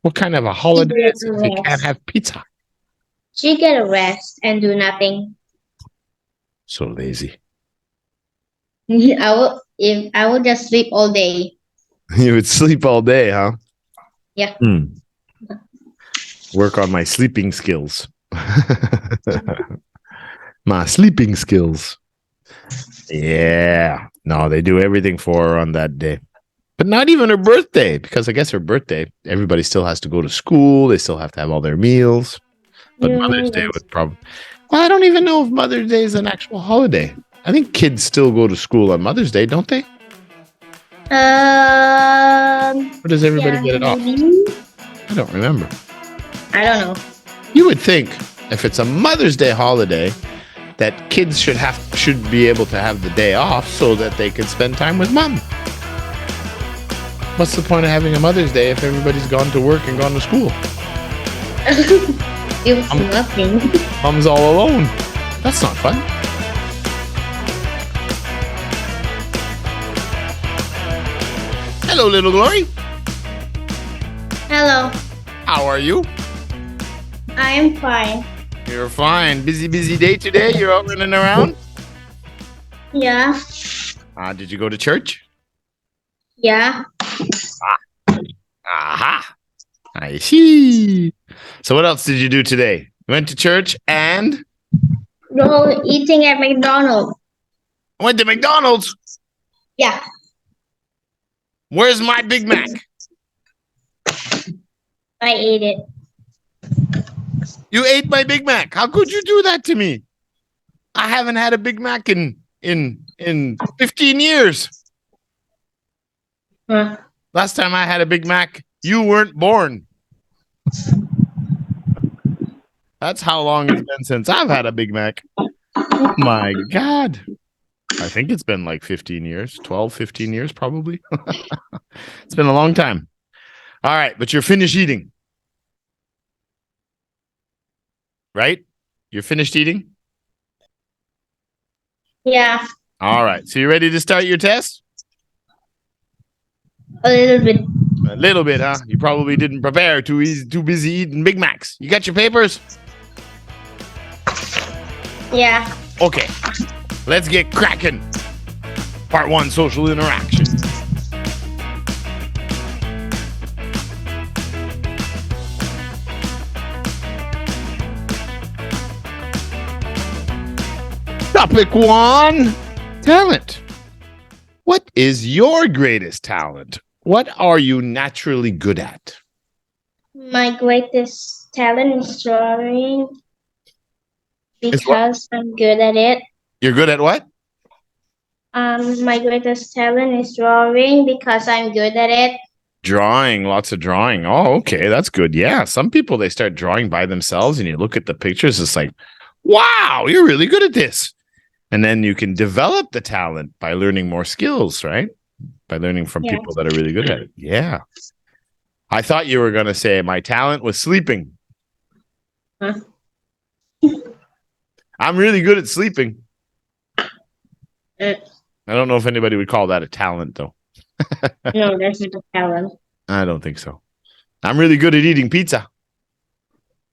What kind of a She holiday get is a it if you can't rest. have pizza? She get a rest and do nothing. So lazy. I will just sleep all day. You would sleep all day, huh? Yeah. Work on my sleeping skills. My sleeping skills. Yeah. No, they do everything for her on that day. But not even her birthday, because I guess her birthday, everybody still has to go to school. They still have to have all their meals. But Mother's Day would probably... Well, I don't even know if Mother's Day is an actual holiday. I think kids still go to school on Mother's Day, don't they? Or does everybody get it off? I don't remember. I don't know. You would think if it's a Mother's Day holiday, that kids should be able to have the day off so that they can spend time with mom. What's the point of having a Mother's Day if everybody's gone to work and gone to school? It's nothing. Mom's all alone. That's not fun. Hello, little Glory. Hello. How are you? I am fine. You're fine. Busy day today? You're out running around? Yeah. Did you go to church? Yeah. Aha. I see. So what else did you do today? You went to church and? Go eating at McDonald's. Went to McDonald's? Yeah. Where's my Big Mac? I ate it. You ate my Big Mac. How could you do that to me? I haven't had a Big Mac in 15 years. Huh. Last time I had a Big Mac, you weren't born. That's how long it's been since I've had a Big Mac. Oh my God. I think it's been like 15 years, 12, 15 years probably. It's been a long time. All right, but you're finished eating. Right? You're finished eating? Yeah. All right. So you ready to start your test? A little bit. A little bit, huh? You probably didn't prepare. Too busy eating Big Macs. You got your papers? Yeah. Okay. Let's get cracking. Part 1, social interaction. Topic 1, talent. What is your greatest talent? What are you naturally good at? My greatest talent is drawing because I'm good at it. You're good at what? My greatest talent is drawing because I'm good at it. Drawing, lots of drawing. Oh, okay, that's good. Yeah, some people, they start drawing by themselves and you look at the pictures, it's like, wow, you're really good at this. And then you can develop the talent by learning more skills, right? By learning from people that are really good at it. Yeah. I thought you were going to say my talent was sleeping. Huh? I'm really good at sleeping. I don't know if anybody would call that a talent, though. No, that's not a talent. I don't think so. I'm really good at eating pizza.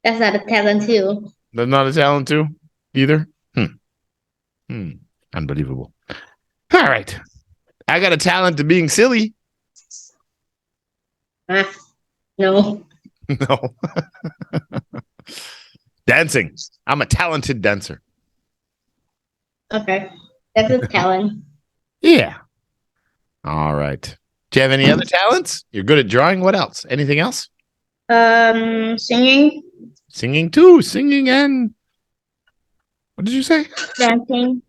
That's not a talent, too. That's not a talent, too, either? Unbelievable. All right. I got a talent to being silly. No. No. Dancing. I'm a talented dancer. Okay. That's a talent. Yeah. All right. Do you have any other talents? You're good at drawing. What else? Anything else? Singing. Singing too. Singing and... What did you say? Dancing.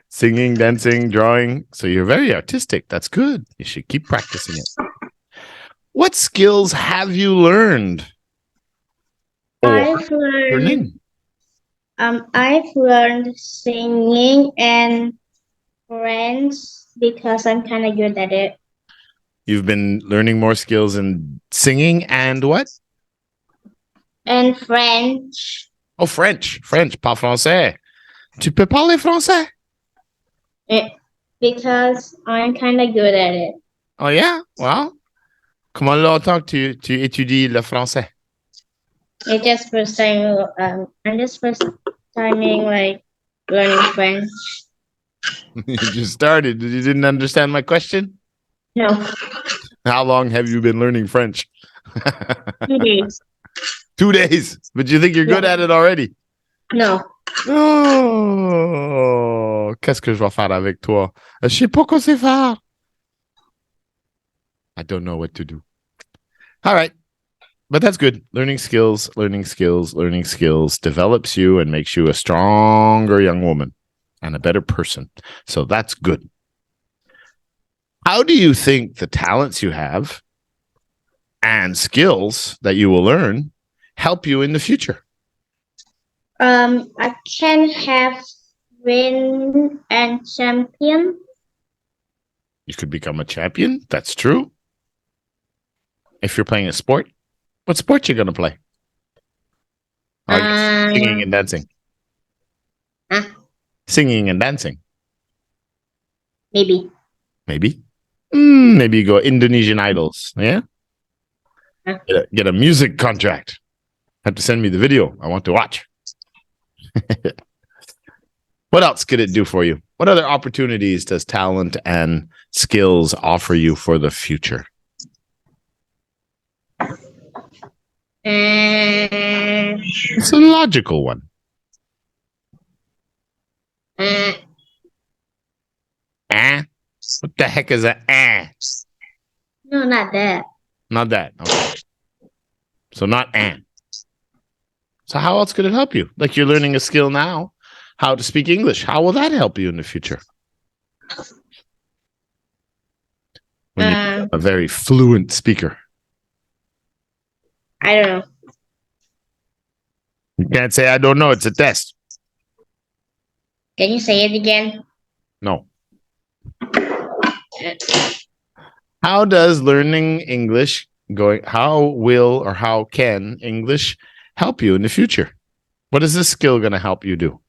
Singing, dancing, drawing. So you're very artistic. That's good. You should keep practicing it. What skills have you learned? I've learned singing and French because I'm kind of good at it. You've been learning more skills in singing and what? And French. Oh, French. French, pas français. Tu peux parler français? Because I'm kind of good at it. Oh, yeah? Well, Comment longtemps que tu étudies le français? It's just first time. I'm just first timing like learning French. You just started. You didn't understand my question? No, How long have you been learning French? 2 days. 2 days. But you think you're good Yeah. at it already? No. Oh, qu'est-ce que je vais faire avec toi? Je sais pas quoi c'est faire. I don't know what to do. All right. But that's good. Learning skills develops you and makes you a stronger young woman and a better person. So that's good. How do you think the talents you have and skills that you will learn help you in the future? I can have win and champion. You could become a champion. That's true. If you're playing a sport, what sport you going to play? I guess singing and dancing. Huh? Singing and dancing. Maybe. Maybe you go Indonesian Idols. Yeah. Huh? Get a music contract. Have to send me the video. I want to watch. What else could it do for you? What other opportunities does talent and skills offer you for the future? It's a logical one. What the heck is that? No, not that. Not that. Okay. So not So how else could it help you? Like you're learning a skill now, how to speak English. How will that help you in the future? When you're a very fluent speaker. I don't know. You can't say, I don't know. It's a test. Can you say it again? No. How does learning English how can English help you in the future? What is this skill going to help you do?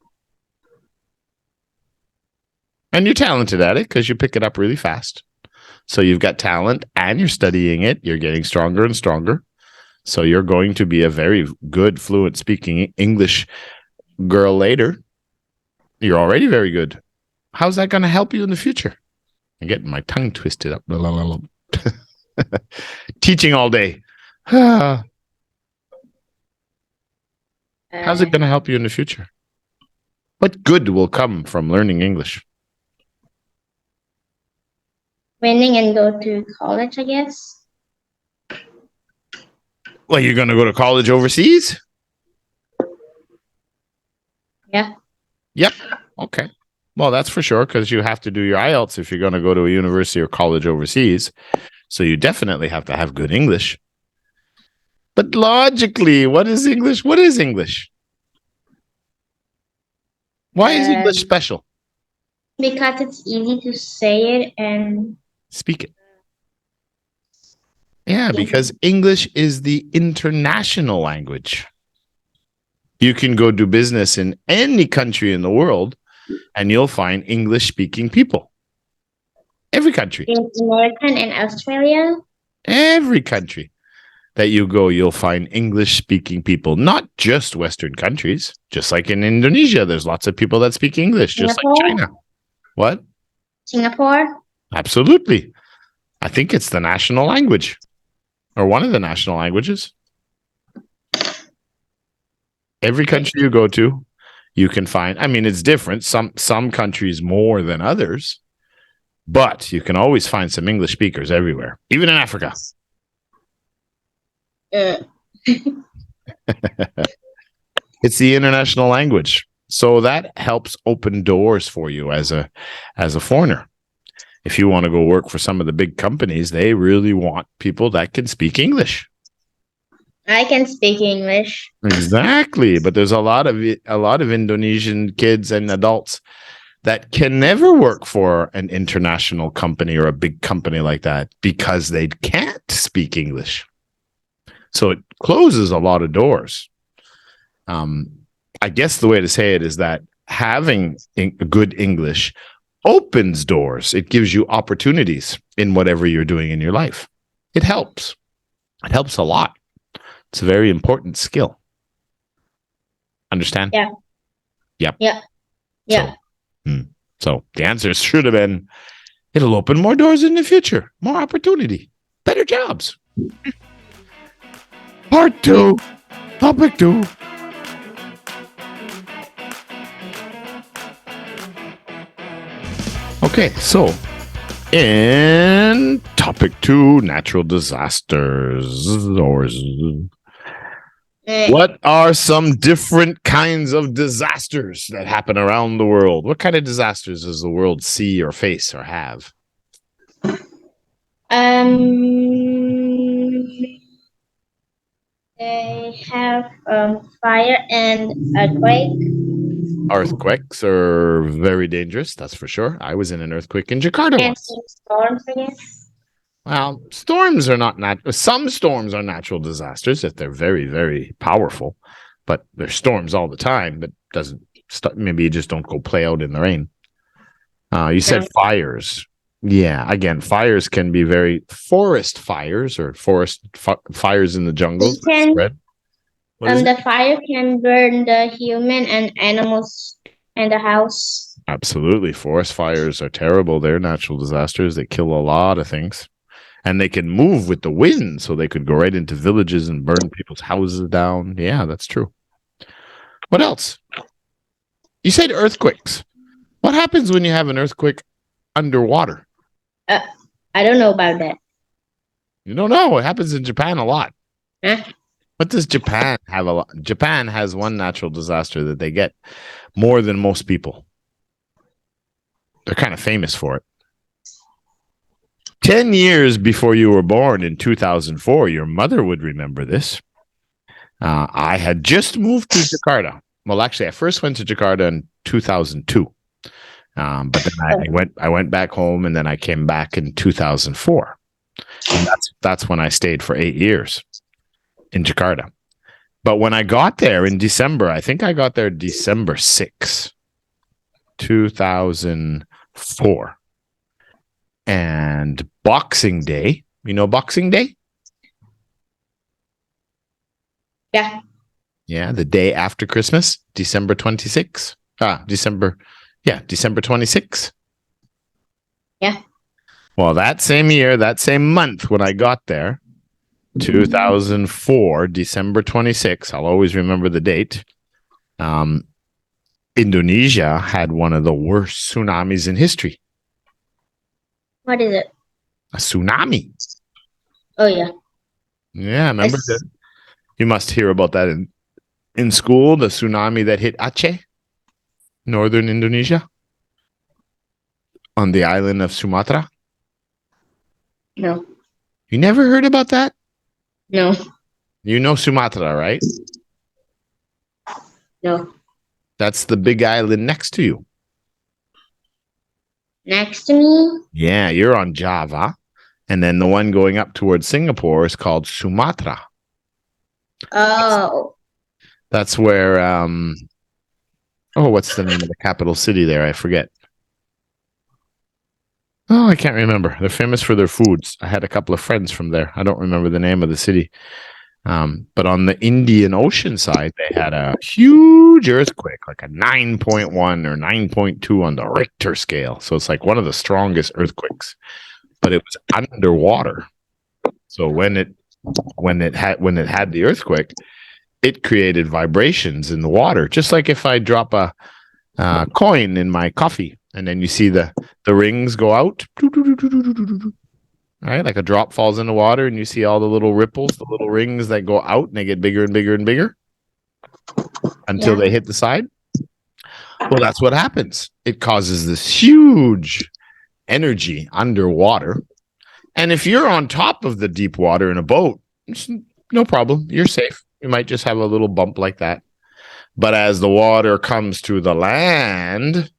And you're talented at it because you pick it up really fast. So you've got talent and you're studying it. You're getting stronger and stronger. So you're going to be a very good, fluent speaking English girl later. You're already very good. How's that going to help you in the future? I'm getting my tongue twisted up. Teaching all day. How's it going to help you in the future? What good will come from learning English? Winning and go to college, I guess. Well, you're going to go to college overseas? Yeah. Yep. Okay. Well, that's for sure because you have to do your IELTS if you're going to go to a university or college overseas. So you definitely have to have good English. But logically, what is English? What is English? Why is English special? Because it's easy to say it and speak it. Yeah, because English is the international language. You can go do business in any country in the world and you'll find English-speaking people. Every country. In America and Australia? Every country that you go, you'll find English-speaking people, not just Western countries. Just like in Indonesia, there's lots of people that speak English, just like China. What? Singapore? Absolutely. I think it's the national language or one of the national languages. Every country you go to, you can find, I mean, it's different. Some countries more than others, but you can always find some English speakers everywhere, even in Africa. It's the international language. So that helps open doors for you as a foreigner. If you want to go work for some of the big companies, they really want people that can speak English. I can speak English. Exactly, but there's a lot of Indonesian kids and adults that can never work for an international company or a big company like that because they can't speak English. So it closes a lot of doors. I guess the way to say it is that having good English opens doors. It gives you opportunities in whatever you're doing in your life. It helps. It helps a lot. It's a very important skill. Understand? Yeah. Yep. Yeah. Yeah. So the answer should have been, it'll open more doors in the future, more opportunity, better jobs. Part 2, topic 2. Okay, so in topic 2, natural disasters. What are some different kinds of disasters that happen around the world? What kind of disasters does the world see or face or have? They have fire and earthquake. Earthquakes are very dangerous, that's for sure. I was in an earthquake in Jakarta And once. storms, I guess. Well, storms are not some storms are natural disasters if they're very, very powerful, but there's storms all the time. But doesn't maybe you just don't go play out in the rain. You said fires. Yeah, again, fires can be very forest fires or fires in the jungles. The fire can burn the human and animals and the house. Absolutely. Forest fires are terrible. They're natural disasters. They kill a lot of things. And they can move with the wind, so they could go right into villages and burn people's houses down. Yeah, that's true. What else? You said earthquakes. What happens when you have an earthquake underwater? I don't know about that. You don't know. It happens in Japan a lot. Huh? What does Japan have a lot? Japan has one natural disaster that they get more than most people. They're kind of famous for it. 10 years before you were born in 2004, your mother would remember this. I had just moved to Jakarta. Well, actually, I first went to Jakarta in 2002. But then I went back home, and then I came back in 2004. And that's when I stayed for 8 years in Jakarta. But when I got there in December, I think I got there December 6, 2004. And Boxing Day, you know Boxing Day? Yeah. Yeah, the day after Christmas, December 26. December 26. Yeah. Well, that same year, that same month when I got there, 2004, December 26, I'll always remember the date. Indonesia had one of the worst tsunamis in history. What is it? A tsunami. Oh, yeah. Yeah, remember that? You must hear about that in school, the tsunami that hit Aceh, northern Indonesia, on the island of Sumatra. No. You never heard about that? No. You know Sumatra, right? No. That's the big island next to you. Next to me? Yeah, you're on Java. And then the one going up towards Singapore is called Sumatra. Oh. That's where, what's the name of the capital city there? I forget. Oh, I can't remember. They're famous for their foods. I had a couple of friends from there. I don't remember the name of the city. But on the Indian Ocean side, they had a huge earthquake, like a 9.1 or 9.2 on the Richter scale. So it's like one of the strongest earthquakes, but it was underwater. So when it had the earthquake, it created vibrations in the water, just like if I drop a coin in my coffee and then you see the rings go out. Right, like a drop falls in the water and you see all the little ripples, the little rings that go out and they get bigger and bigger and bigger until they hit the side. Well, that's what happens. It causes this huge energy underwater. And if you're on top of the deep water in a boat, it's no problem. You're safe. You might just have a little bump like that. But as the water comes to the land,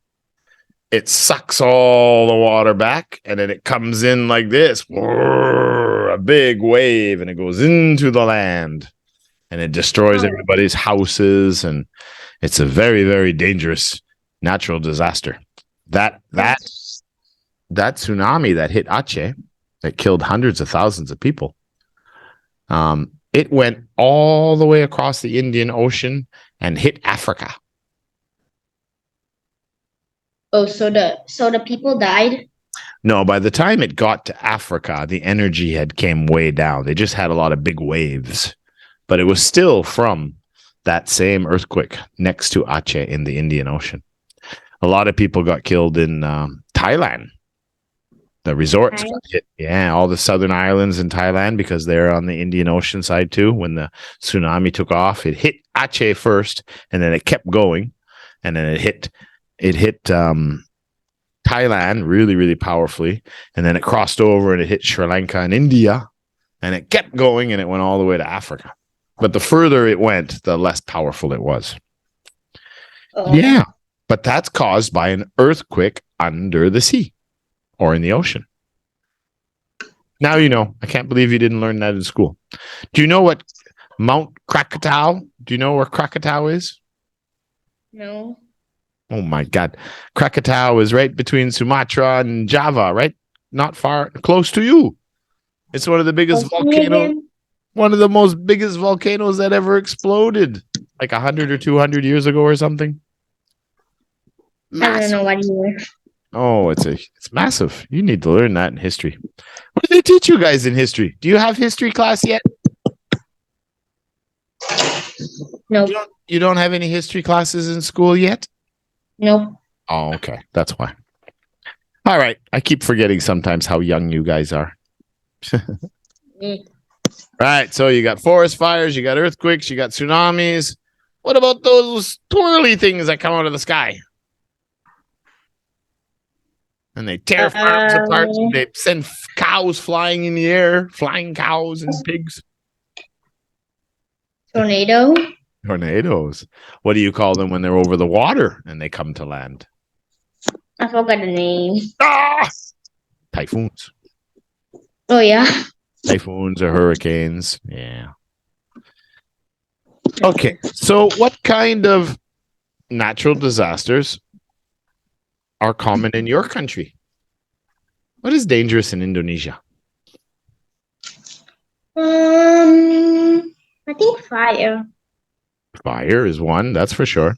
it sucks all the water back, and then it comes in like this, a big wave, and it goes into the land, and it destroys everybody's houses, and it's a very, very dangerous natural disaster. That tsunami that hit Aceh that killed hundreds of thousands of people. It went all the way across the Indian Ocean and hit Africa. Oh, so the people died? No, by the time it got to Africa, the energy had came way down. They just had a lot of big waves, but it was still from that same earthquake next to Aceh in the Indian Ocean. A lot of people got killed in Thailand. The resorts got hit. Yeah, all the southern islands in Thailand, because they're on the Indian Ocean side too. When the tsunami took off, it hit Aceh first, and then it kept going, and then it hit Thailand really, really powerfully, and then it crossed over and it hit Sri Lanka and India, and it kept going, and it went all the way to Africa. But the further it went, the less powerful it was. Oh. Yeah, but that's caused by an earthquake under the sea or in the ocean. Now you know. I can't believe you didn't learn that in school. Do you know what Mount Krakatau? Do you know where Krakatau is? No. Oh my God. Krakatau is right between Sumatra and Java, right? Not far, close to you. It's one of the biggest volcanoes, one of the most biggest volcanoes that ever exploded, like 100 or 200 years ago or something. Massive. I don't know what year. Oh, it's massive. You need to learn that in history. What do they teach you guys in history? Do you have history class yet? No. You don't have any history classes in school yet? Nope. Oh, okay. That's why. All right. I keep forgetting sometimes how young you guys are. Right. So you got forest fires, you got earthquakes, you got tsunamis. What about those twirly things that come out of the sky? And they tear farms apart. And they send cows flying in the air, flying cows and pigs. Tornadoes. What do you call them when they're over the water and they come to land? I forgot the name. Typhoons. Oh, yeah. Typhoons or hurricanes. Yeah. Okay. So what kind of natural disasters are common in your country? What is dangerous in Indonesia? I think fire. Fire is one, that's for sure.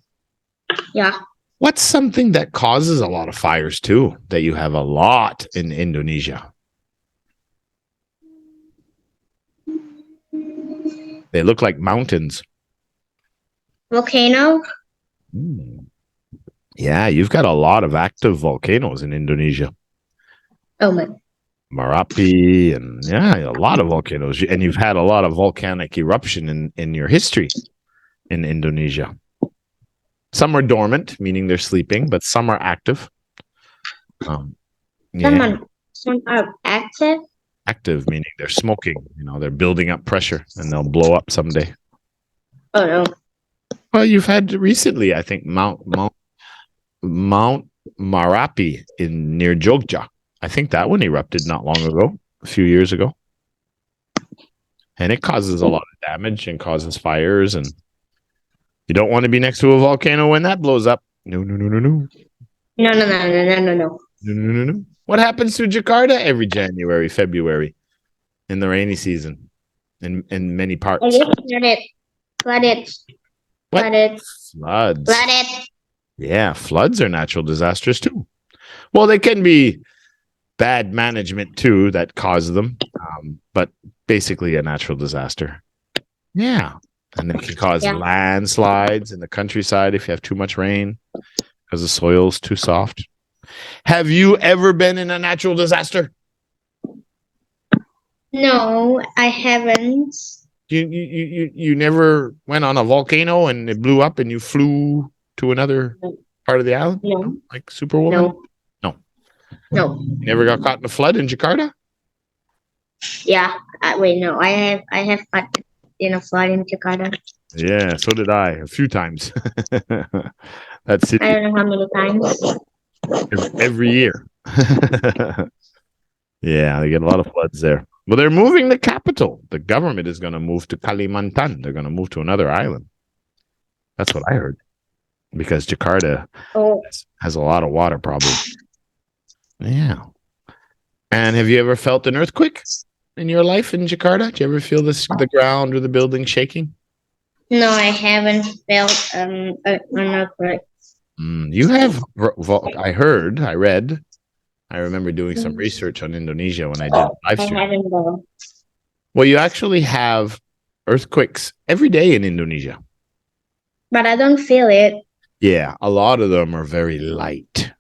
Yeah. What's something that causes a lot of fires too, that you have a lot in Indonesia? They look like mountains. Volcano? Yeah, you've got a lot of active volcanoes in Indonesia. Oh, man. Merapi, and yeah, a lot of volcanoes. And you've had a lot of volcanic eruption in your history in Indonesia. Some are dormant, meaning they're sleeping, but some are active. Yeah. Some are active? Active, meaning they're smoking. They're building up pressure, and they'll blow up someday. Oh, no. Well, you've had recently, I think, Mount Merapi near Jogja. I think that one erupted not long ago, a few years ago. And it causes a lot of damage and causes fires. And you don't want to be next to a volcano when that blows up. No. No. No. What happens to Jakarta every January, February in the rainy season in many parts? Flooded. Floods. Yeah, floods are natural disasters too. Well, they can be bad management too that cause them, but basically a natural disaster. Yeah, and they can cause landslides in the countryside if you have too much rain because the soil's too soft. Have you ever been in a natural disaster? No, I haven't. You never went on a volcano and it blew up and you flew to another part of the island? No. Like Superwoman? No. You never got caught in a flood in Jakarta? Yeah. Wait, no. I have caught in a flood in Jakarta. Yeah, so did I a few times. That city. I don't know how many times. Every year. Yeah, they get a lot of floods there. Well, they're moving the capital. The government is going to move to Kalimantan. They're going to move to another island. That's what I heard. Because Jakarta has a lot of water problems. Yeah. And have you ever felt an earthquake in your life in Jakarta? Do you ever feel the ground or the building shaking? No, I haven't felt an earthquake. You have. I remember doing some research on Indonesia when I did live I stream. haven't though. Well, you actually have earthquakes every day in Indonesia. But I don't feel it. Yeah, a lot of them are very light.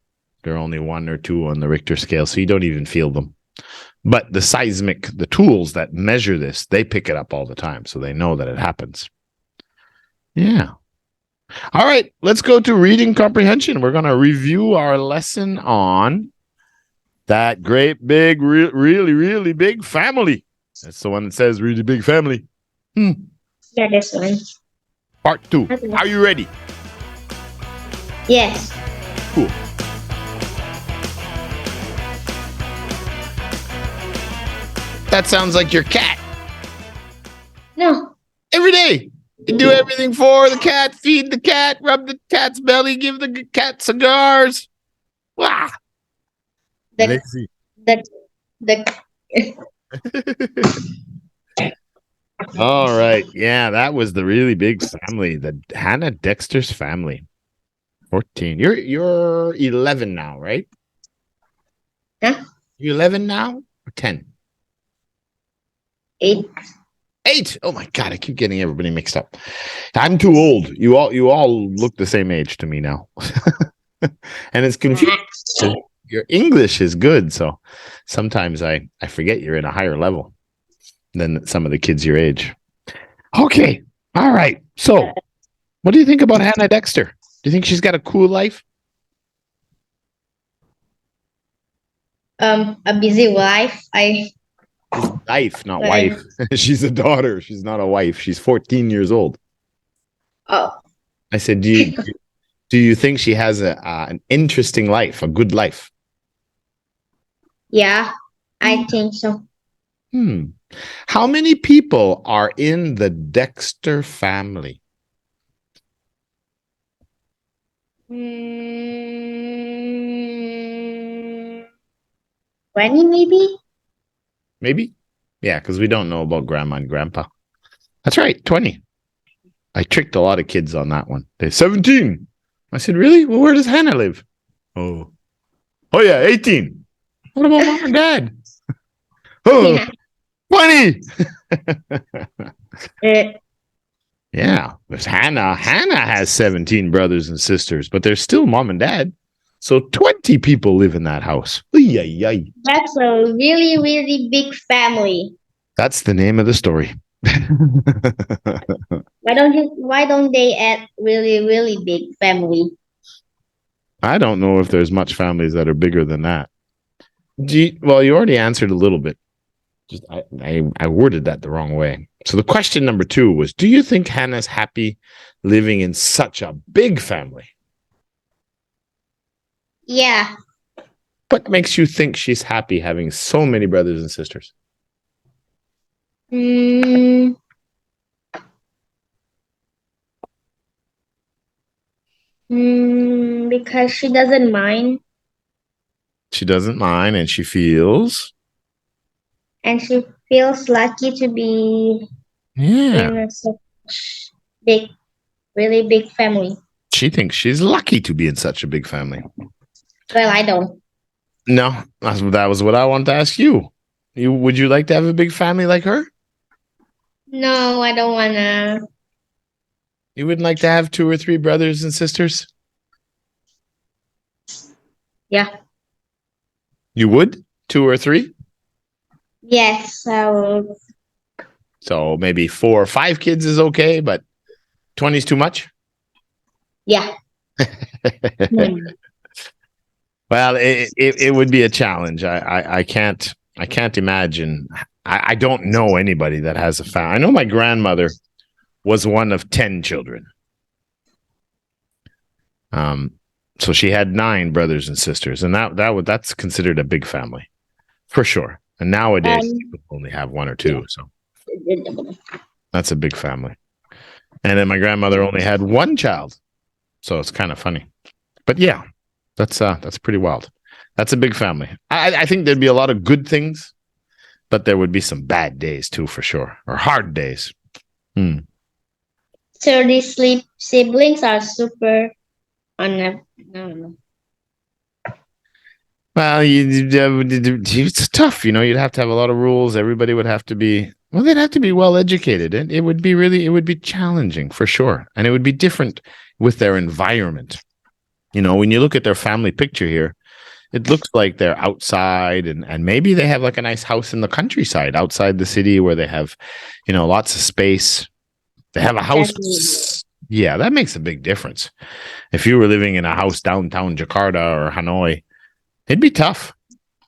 They're only 1 or 2 on the Richter scale, so you don't even feel them. But the tools that measure this, they pick it up all the time, so they know that it happens. Yeah. All right, let's go to reading comprehension. We're going to review our lesson on that great big, really, really big family. That's the one that says really big family. Yeah, this one. Part 2. Okay. Are you ready? Yes. Cool. That sounds like your cat. No. Every day. You do everything for the cat, feed the cat, rub the cat's belly, give the cat cigars. Wow. Lazy. All right. Yeah, that was the really big family, the Hannah Dexter's family. 14. You're 11 now, right? Huh? You 11 now or 10? 8. 8. Oh my God, I keep getting everybody mixed up. I'm too old. You all look the same age to me now. And it's confusing. Your English is good, so sometimes I forget you're in a higher level than some of the kids your age. Okay. All right. So, what do you think about Hannah Dexter? Do you think she's got a cool life? A busy life. Life, not wife. She's a daughter. She's not a wife. She's 14 years old. Oh. I said, do you think she has an interesting life, a good life? Yeah, I think so. How many people are in the Dexter family? 20 maybe? Maybe? Yeah, because we don't know about grandma and grandpa. That's right, 20. I tricked a lot of kids on that one. They're 17. I said, really? Well, where does Hannah live? Oh yeah, 18. What about mom and dad? Oh, 20. Yeah, there's Hannah. Hannah has 17 brothers and sisters, but there's still mom and dad. So 20 people live in that house. That's a really, really big family. That's the name of the story. Why don't they add really, really big family? I don't know if there's much families that are bigger than that. Well, you already answered a little bit. I worded that the wrong way. So the question number 2 was, do you think Hannah's happy living in such a big family? Yeah. What makes you think she's happy having so many brothers and sisters? Because she doesn't mind. She doesn't mind, and she feels. And she feels lucky to be in such big, really big family. She thinks she's lucky to be in such a big family. Well, I don't. No, that was what I wanted to ask you. Would you like to have a big family like her? No, I don't wanna. You wouldn't like to have 2 or 3 brothers and sisters? Yeah. You would? 2 or 3? Yes, I would. So maybe 4 or 5 kids is okay, but 20 is too much? Yeah. Well, it would be a challenge. I can't imagine. I don't know anybody that has a family. I know my grandmother was one of 10 children. So she had 9 brothers and sisters, and that's considered a big family, for sure. And nowadays people only have 1 or 2, so that's a big family. And then my grandmother only had 1 child, so it's kind of funny. But yeah, that's pretty wild. That's a big family. I think there'd be a lot of good things, but there would be some bad days too, for sure, or hard days. So these siblings are super I don't know. Well, it's tough. You'd have to have a lot of rules. Everybody would have to be, well, they'd have to be well educated. And it would be challenging for sure. And it would be different with their environment. When you look at their family picture here, it looks like they're outside and maybe they have like a nice house in the countryside outside the city where they have, lots of space. They have a house. Yeah, that makes a big difference. If you were living in a house downtown Jakarta or Hanoi, it'd be tough.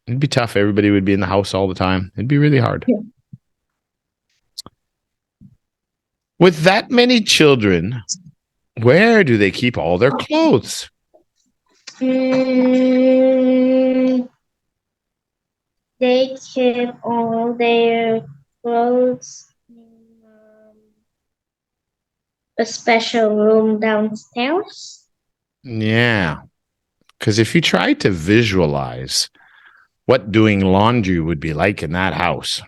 It'd be tough. Everybody would be in the house all the time. It'd be really hard. Yeah. With that many children, where do they keep all their clothes? They keep all their clothes in a special room downstairs. Yeah. Because if you try to visualize what doing laundry would be like in that house.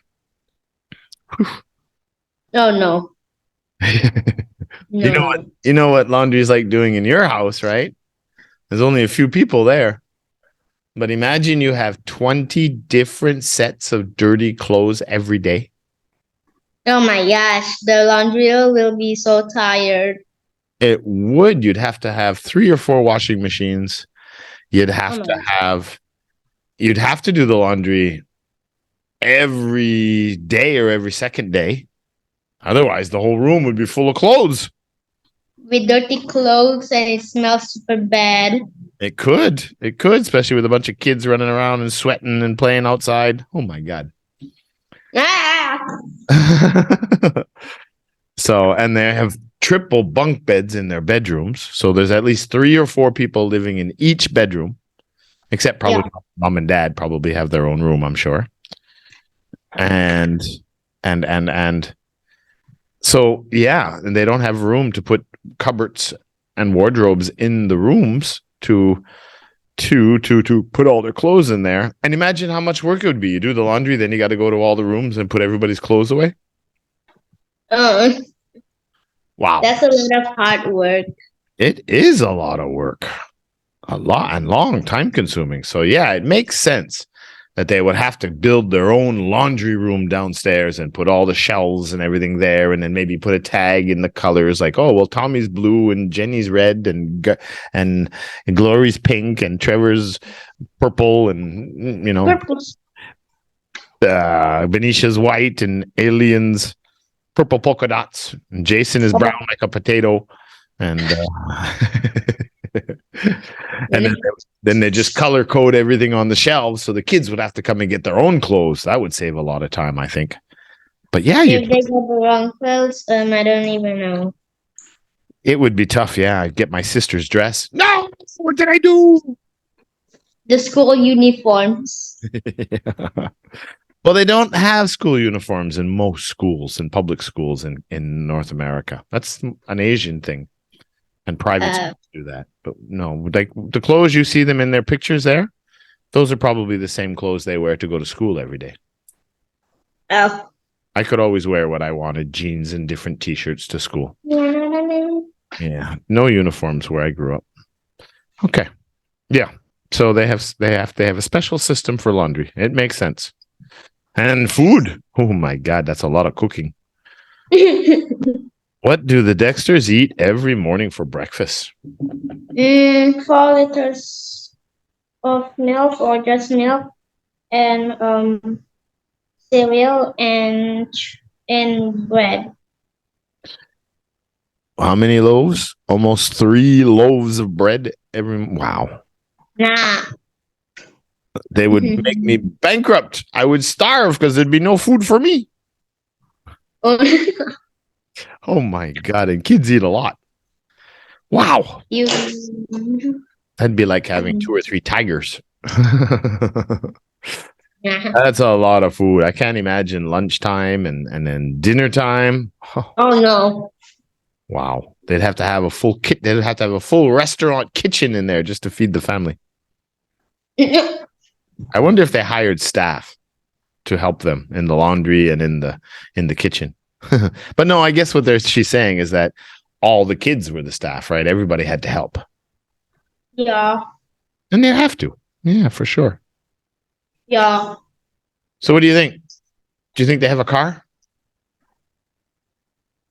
Oh, no. No. You know what laundry is like doing in your house, right? There's only a few people there. But imagine you have 20 different sets of dirty clothes every day. Oh my gosh, the laundry will be so tired. It would. You'd have to have 3 or 4 washing machines. You'd have to do the laundry every day or every second day. Otherwise, the whole room would be full of clothes. With dirty clothes, and it smells super bad. It could, especially with a bunch of kids running around and sweating and playing outside. Oh my God. Ah! So, and they have triple bunk beds in their bedrooms. So there's at least 3 or 4 people living in each bedroom, except probably mom and dad probably have their own room, I'm sure. And so, yeah, and they don't have room to put cupboards and wardrobes in the rooms to put all their clothes in there. And imagine how much work it would be. You do the laundry, then you got to go to all the rooms and put everybody's clothes away. Wow. That's a lot of hard work. It is a lot of work. A lot and long, time consuming. So yeah, it makes sense that they would have to build their own laundry room downstairs and put all the shelves and everything there, and then maybe put a tag in the colors like, oh, well, Tommy's blue and Jenny's red and Glory's pink and Trevor's purple and Benisha's white and Alien's purple polka dots and Jason is brown like a potato and and then they just color code everything on the shelves, so the kids would have to come and get their own clothes. That would save a lot of time, I think. But yeah, if they get the wrong clothes, I don't even know. It would be tough. Yeah, I'd get my sister's dress. No, what did I do? The school uniforms. Well, they don't have school uniforms in most schools, in public schools in North America. That's an Asian thing. And private schools do that. But no, like the clothes you see them in their pictures there, those are probably the same clothes they wear to go to school every day. Oh. I could always wear what I wanted, jeans and different t-shirts to school. Yeah, no uniforms where I grew up. Okay. Yeah. So they have a special system for laundry. It makes sense. And food. Oh my God, that's a lot of cooking. What do the Dexters eat every morning for breakfast? 4 liters of milk or just milk, and cereal and bread. How many loaves? Almost 3 loaves of bread every. Wow. Nah. They would make me bankrupt. I would starve because there'd be no food for me. Oh my God. And kids eat a lot. Wow. That'd be like having 2 or 3 tigers. That's a lot of food. I can't imagine lunchtime and then dinner time. Oh no. Wow. They'd have to have a full restaurant kitchen in there just to feed the family. I wonder if they hired staff to help them in the laundry and in the kitchen. But no, I guess what she's saying is that all the kids were the staff, right? Everybody had to help. Yeah. And they have to. Yeah, for sure. Yeah. So what do you think? Do you think they have a car?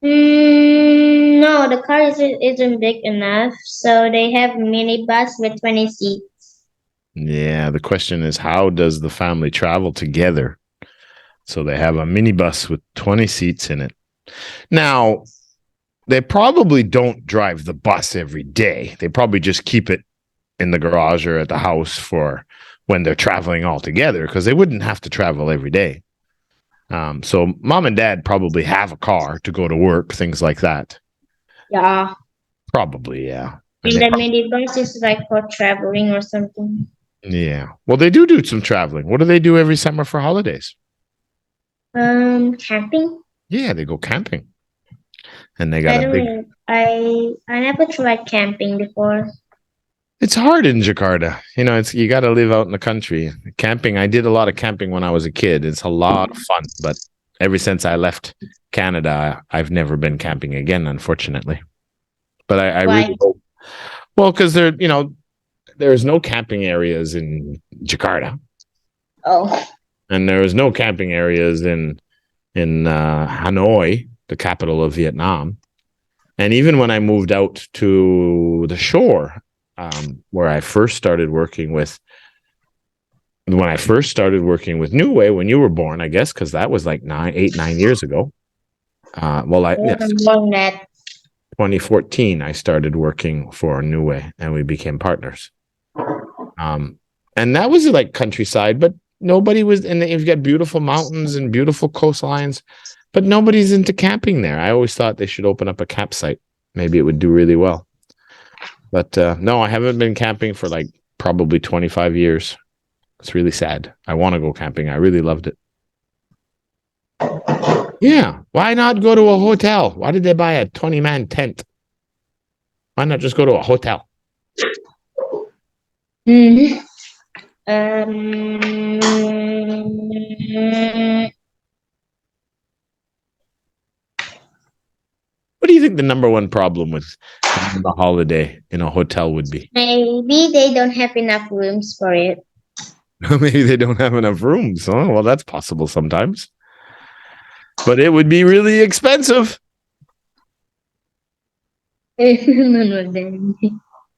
No, the car isn't big enough, so they have minibus with 20 seats. Yeah, the question is, how does the family travel together? So they have a minibus with 20 seats in it. Now, they probably don't drive the bus every day. They probably just keep it in the garage or at the house for when they're traveling all together, because they wouldn't have to travel every day. So mom and dad probably have a car to go to work, things like that. Yeah. Probably, yeah. And the minibus is like for traveling or something. Yeah. Well, they do some traveling. What do they do every summer for holidays? Camping. Yeah, they go camping. And they got I never tried camping before. It's hard in Jakarta. You got to live out in the country. Camping, I did a lot of camping when I was a kid. It's a lot of fun, but ever since I left Canada, I've never been camping again, unfortunately. But I really hope. Well, because there's no camping areas in Jakarta. Oh. And there is no camping areas in Hanoi, the capital of Vietnam. And even when I moved out to the shore, where I first started working with Newway when you were born, I guess, because that was like 9 years ago. 2014, I started working for Newway, and we became partners. And that was like countryside, but nobody was. And you've got beautiful mountains and beautiful coastlines, but nobody's into camping there. I always thought they should open up a campsite. Maybe it would do really well. But no, I haven't been camping for like probably 25 years. It's really sad. I want to go camping. I really loved it. Yeah. Why not go to a hotel? Why did they buy a 20-man tent? Why not just go to a hotel? Mm-hmm. What do you think the number one problem with having a holiday in a hotel would be? Maybe they don't have enough rooms for it. Maybe they don't have enough rooms. Oh, well, that's possible sometimes. But it would be really expensive.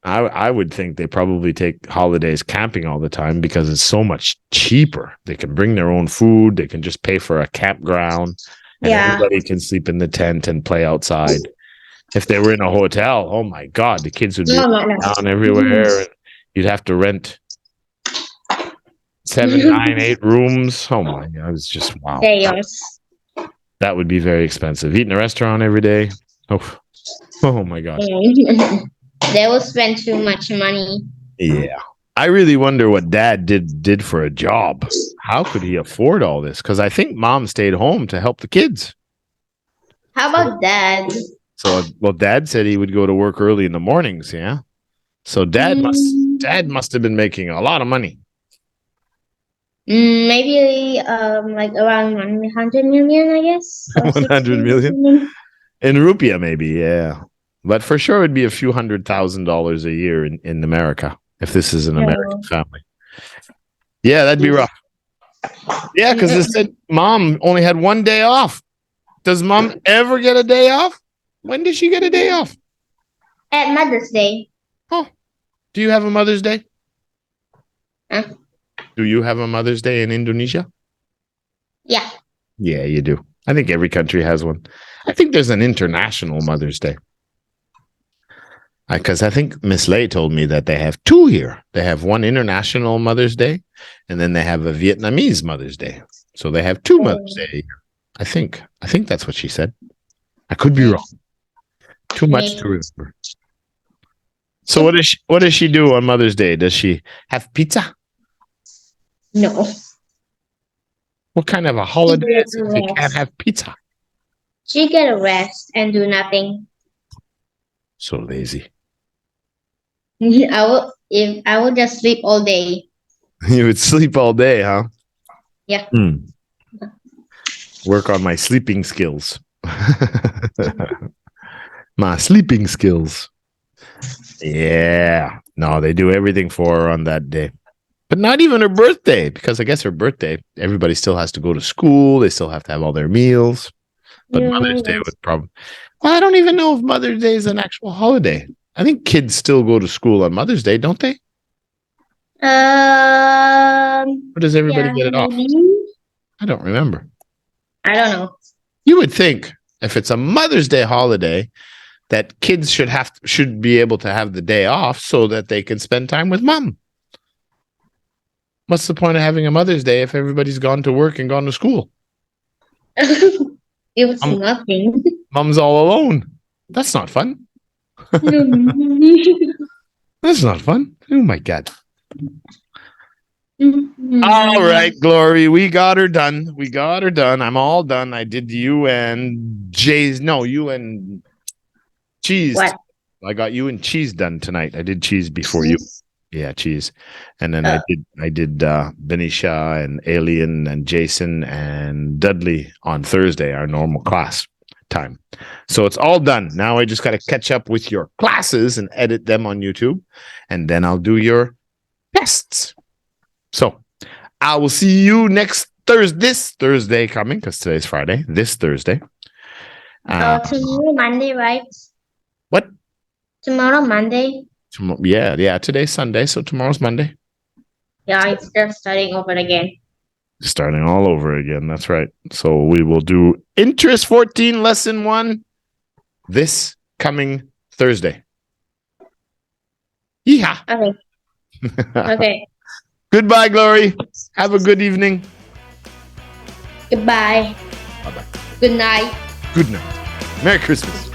I would think they probably take holidays camping all the time because it's so much cheaper. They can bring their own food. They can just pay for a campground. And everybody can sleep in the tent and play outside. If they were in a hotel, oh my God, the kids would be down everywhere. And you'd have to rent 7, 9, 8 rooms. Oh my God, it's just wow. That would be very expensive. Eating in a restaurant every day. Oh my God. They will spend too much money. Yeah. I really wonder what dad did for a job. How could he afford all this? Because I think mom stayed home to help the kids. How about dad? Well, dad said he would go to work early in the mornings. Yeah. So dad must have been making a lot of money. Maybe like around 100 million, I guess. 100 million in rupiah, maybe. Yeah. But for sure, it'd be a few $100,000 a year in America if this is an American family. Yeah, that'd be rough. Yeah, because it said mom only had one day off. Does mom ever get a day off? When does she get a day off? At Mother's Day. Oh, do you have a Mother's Day? Huh? Do you have a Mother's Day in Indonesia? Yeah. Yeah, you do. I think every country has one. I think there's an international Mother's Day. Because I think Miss Lay told me that they have 2 here. They have one international Mother's Day, and then they have a Vietnamese Mother's Day. So they have 2 Mother's Day a year. I think that's what she said. I could be wrong. Too much to remember. So what does she do on Mother's Day? Does she have pizza? No. What kind of a holiday is it if you can't have pizza? She get a rest and do nothing. So lazy. I will just sleep all day. You would sleep all day, huh? Yeah. Work on my sleeping skills. My sleeping skills. Yeah. No, they do everything for her on that day. But not even her birthday, because I guess her birthday, everybody still has to go to school. They still have to have all their meals. But Mother's Day would probably... Well, I don't even know if Mother's Day is an actual holiday. I think kids still go to school on Mother's Day, don't they? Or does everybody get it off? Maybe. I don't remember. I don't know. You would think if it's a Mother's Day holiday that kids should be able to have the day off so that they can spend time with mom. What's the point of having a Mother's Day if everybody's gone to work and gone to school? It was nothing. Mom's all alone. That's not fun. That's not fun. Oh my God. All right, Glory. We got her done. I'm all done. I did you and you and Cheese. What? I got you and Cheese done tonight. I did Cheese before you. Yeah, Cheese. And then I did Benisha and Alien and Jason and Dudley on Thursday, our normal class time. So it's all done. Now I just got to catch up with your classes and edit them on YouTube. And then I'll do your tests. So I will see you this Thursday coming, because today's Friday, this Thursday. Tomorrow Monday, right? What? Tomorrow Monday. Yeah. Today's Sunday, so tomorrow's Monday. Yeah, it's just starting over again. Starting all over again. That's right. So we will do Interest 14 Lesson 1 this coming Thursday. Yeah. Okay. Okay. Goodbye, Glory. Have a good evening. Goodbye. Bye-bye. Good night. Good night. Merry Christmas.